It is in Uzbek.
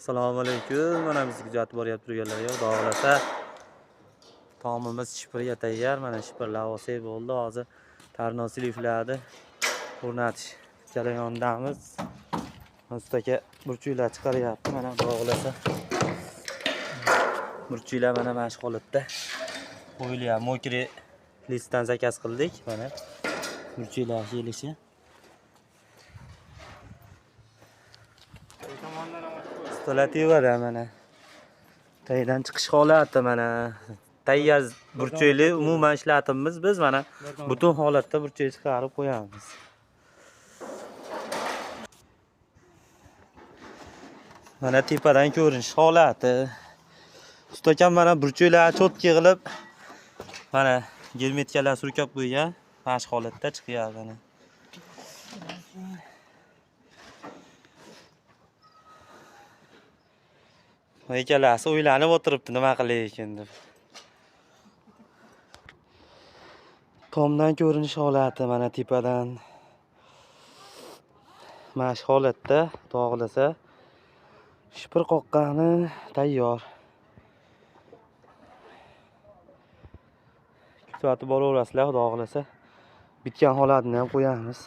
Assalomu alaykum. Mana biz kuzatib boryapti turganlar yo'q. Dog'lasa taomimiz shipirga tayyor. Mana shipirlar olsak bo'ldi. Hozir tarnosiliflarni o'rnatish jarayonidamiz. Ustaka burchaklar chiqaryapti. Mana dog'lasa burchaklar mana shu holatda qo'yilyapti. Mokri listdan zakaz qildik. Mana burchaklar kelishi. Stolativar mana. Taydan chiqish holati mana. Tayyor burchakli umuman ishlatamiz biz mana butun holatda burchak chiqarib qo'yamiz. Mana tepadan ko'rinish holati. Ustakam mana burchaklar cho'tki qilib mana gelmetkalar surkab qo'ygan. Mana shu holatda chiqyapti mana. Ikkalasi o'ylanib o'tiribdi nima qilay ekan deb. Tomdan ko'rinish holati mana tepadan. Mana shu holatda dog'lasa shipir qoqqani tayyor. Kuzatib boraverasizlar, dog'lasa bitgan holatini ham qo'yamiz.